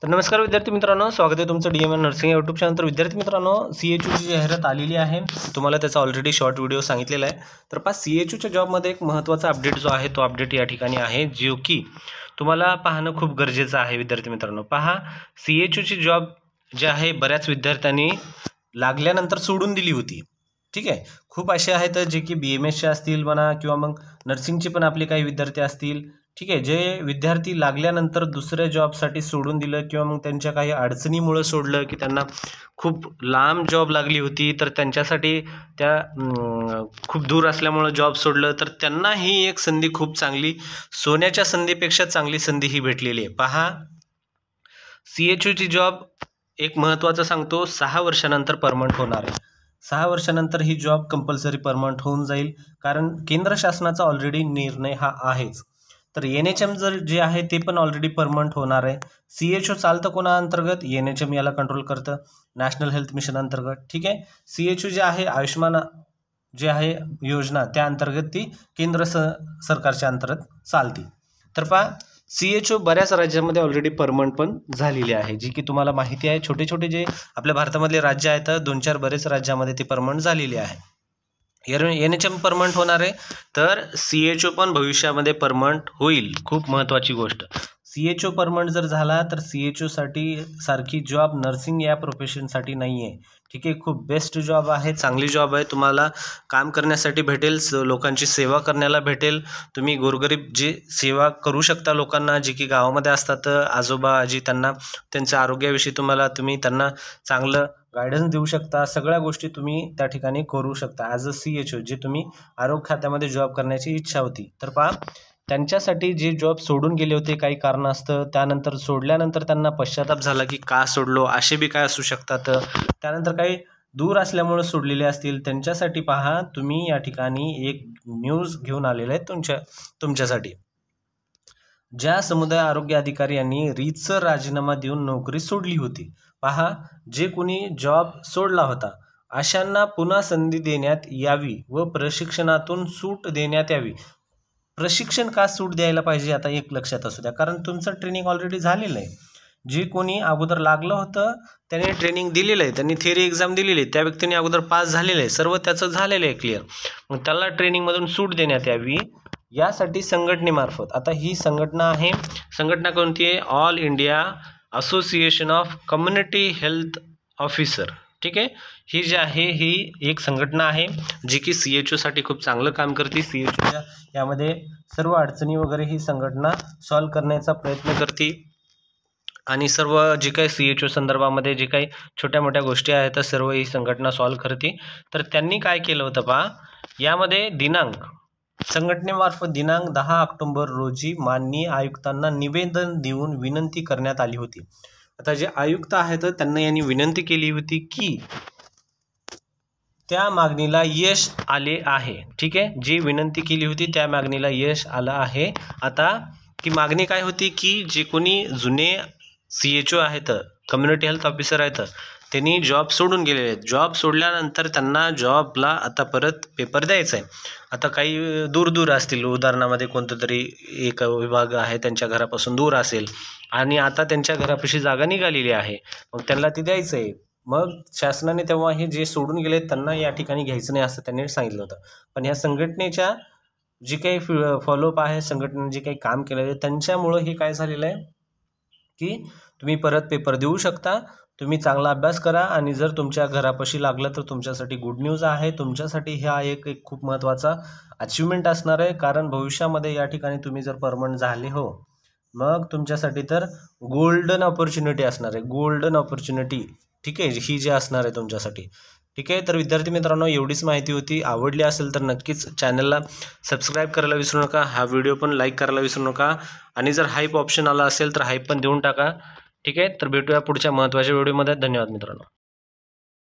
तर नमस्कार विद्यार्थी मित्रांनो, स्वागत आहे तुमचं DMN नर्सिंग यूट्यूब चॅनल। तर विद्यार्थी मित्रांनो, CHUची जाहिरात आलेली आहे, तुम्हाला त्याचा ऑलरेडी शॉर्ट व्हिडिओ सांगितलेला आहे। तर CHUच्या जॉबमध्ये एक महत्त्वाचा अपडेट जो आहे तो अपडेट या ठिकाणी आहे, जो की तुम्हाला पाहणं खूप गरजेचं आहे। विद्यार्थी मित्रांनो पहा, CHUची जॉब जे आहे बऱ्याच विद्यार्थ्यांनी लागल्यानंतर सोडून दिली होती। ठीक आहे, खूप असे आहेत जे की BMSचे असतील म्हणा किंवा मग नर्सिंगचे पण आपले काही विद्यार्थी असतील। ठीक आहे, जे विद्यार्थी लागल्यानंतर दुसऱ्या जॉबसाठी सोडून दिलं किंवा मग त्यांच्या काही अडचणीमुळे सोडलं की त्यांना खूप लांब जॉब लागली होती, तर त्यांच्यासाठी त्या खूप दूर असल्यामुळे जॉब सोडलं, तर त्यांना ही एक संधी खूप चांगली, सोन्याच्या संधीपेक्षा चांगली संधी ही भेटलेली आहे। पहा, CHUची जॉब एक महत्त्वाचं सांगतो, 6 वर्षानंतर परमनंट होणार आहे। 6 वर्षानंतर ही जॉब कंपल्सरी परमनंट होऊन जाईल, कारण केंद्र शासनाचा ऑलरेडी निर्णय हा आहेच। तर NHM जर जे आहे ते पण ऑलरेडी परमनंट होणार आहे। CHU चालतं कोणा अंतर्गत? NHM याला कंट्रोल करतं, नॅशनल हेल्थ मिशन अंतर्गत। ठीक आहे, CHU जे आहे आयुष्यमान जे आहे योजना, त्या अंतर्गत ती केंद्र सरकारच्या अंतर्गत चालते। तर पहा, CHU बऱ्याच राज्यांमध्ये ऑलरेडी परमनंट पण झालेली आहे, जी की तुम्हाला माहिती आहे। छोटे छोटे जे आपल्या भारतामधले राज्य आहेत, 2-4 बरेच राज्यामध्ये ती परमनंट झालेली आहे। NHM परमनंट होणार आहे, तर CHU पण भविष्यामध्ये परमनंट होईल। खूप महत्त्वाची गोष्ट, CHU परमनंट जर झाला तर CHU सारखी जॉब नर्सिंग या प्रोफेशनसाठी नाही आहे। ठीक आहे, खूप बेस्ट जॉब आहे, चांगली जॉब आहे, तुम्हाला काम करण्यासाठी भेटेल, लोकांची सेवा करण्याला भेटेल। तुम्ही गोरगरीब जी सेवा करू शकता लोकांना, जे की गावामध्ये असतात आजोबा आजी, त्यांना त्यांच्या आरोग्याविषयी तुम्ही त्यांना चांगलं गायडन्स देऊ शकता। सगळ्या गोष्टी तुम्ही त्या ठिकाणी करू शकता ॲज अ CHU, जे तुम्ही आरोग्य खात्यामध्ये जॉब करण्याची इच्छा होती। तर पहा, त्यांच्यासाठी जे जॉब सोडून गेले होते काही कारणास्तव, त्यानंतर सोडल्यानंतर त्यांना पश्चाताप झाला की का सोडलो, असे बी काय असू शकतात, त्यानंतर काही दूर असल्यामुळे सोडलेले असतील, त्यांच्यासाठी पहा तुम्ही या ठिकाणी एक न्यूज घेऊन आलेले आहे तुमच्यासाठी। ज्या समुदाय आरोग्य अधिकारी यांनी रीतसर राजीनामा देऊन नोकरी सोडली होती, पहा, जे कोणी जॉब सोडला होता अशांना पुन्हा संधी देण्यात यावी व प्रशिक्षणातून सूट देण्यात यावी। प्रशिक्षण का सूट द्यायला पाहिजे, आता एक लक्षात असू द्या, कारण तुमचं ट्रेनिंग ऑलरेडी झालेलं आहे। जे कोणी अगोदर लागलं होतं त्याने ट्रेनिंग दिलेलं आहे, त्यांनी थिअरी एक्झाम दिलेली आहे, त्या व्यक्तीने अगोदर पास झालेलं आहे, सर्व त्याचं झालेलं आहे क्लिअर, मग त्याला ट्रेनिंगमधून सूट देण्यात यावी यासाठी संघटनेमार्फत, आता ही संघटना आहे, संघटना कोणती आहे? All India association of community health officer. ठीक आहे, ही जी आहे ही एक संघटना आहे जी की CHU साठी खूप चांगलं काम करते। CHUच्या यामध्ये सर्व अडचणी वगैरे ही संघटना सॉल्व करण्याचा प्रयत्न करते, आणि सर्व जे काही CHU संदर्भामध्ये जे काही छोट्या मोठ्या गोष्टी आहेत तर सर्व ही संघटना सॉल्व करते। तर त्यांनी काय केलं होतं पहा, यामध्ये संघटनेमार्फत दिनांक 10 ऑक्टोबर रोजी माननीय आयुक्तांना निवेदन देऊन विनंती करण्यात आली होती। आता जे आयुक्त आहेत त्यांना यांनी विनंती केली होती की त्या मागणीला यश आले आहे। ठीक आहे, जी विनंती केली होती त्या मागणीला यश आलं आहे। आता ती मागणी काय होती की जे कोणी जुने CHU आहेत, कम्युनिटी हेल्थ ऑफिसर आहेत, त्यांनी जॉब सोडून गेलेले आहेत, जॉब सोडल्यानंतर त्यांना जॉबला आता परत पेपर द्यायचा आहे। आता काही दूर असतील, उदाहरणामध्ये कोणतं तरी एक विभाग आहे त्यांच्या घरापासून दूर असेल, आणि आता त्यांच्या घरापाशी जागा निघालेली आहे, मग त्यांना ती द्यायचं आहे। मग शासनाने तेव्हा हे जे सोडून गेले त्यांना या ठिकाणी घ्यायचं नाही असं त्यांनी सांगितलं होतं, पण ह्या संघटनेच्या जी काही फॉलोअप आहे, संघटनेने जे काही काम केलेलं आहे त्यांच्यामुळं हे काय झालेलं आहे की तुम्ही परत पेपर देऊ शकता, तुम्ही चांगला अभ्यास करा, आणि जर तुमच्या घरापाशी लागलं तर तुमच्यासाठी गुड न्यूज आहे, तुमच्यासाठी हा एक खूप महत्त्वाचा अचिव्हमेंट असणार आहे, कारण भविष्यामध्ये या ठिकाणी तुम्ही जर परमनंट झाले हो, मग तुमच्यासाठी तर गोल्डन ऑपॉर्च्युनिटी असणार आहे, गोल्डन ऑपॉर्च्युनिटी। ठीक आहे, ही जी असणार आहे तुमच्यासाठी। ठीक आहे, तर विद्यार्थी मित्रांनो, एवढीच माहिती होती, आवडली असेल तर नक्कीच चॅनलला सबस्क्राईब करायला विसरू नका, हा व्हिडिओ पण लाईक करायला विसरू नका, आणि जर हाईप ऑप्शन आला असेल तर हाईप पण देऊन टाका। ठीक आहे, तर भेटूया पुढच्या महत्त्वाच्या व्हिडिओमध्ये। धन्यवाद मित्रांनो।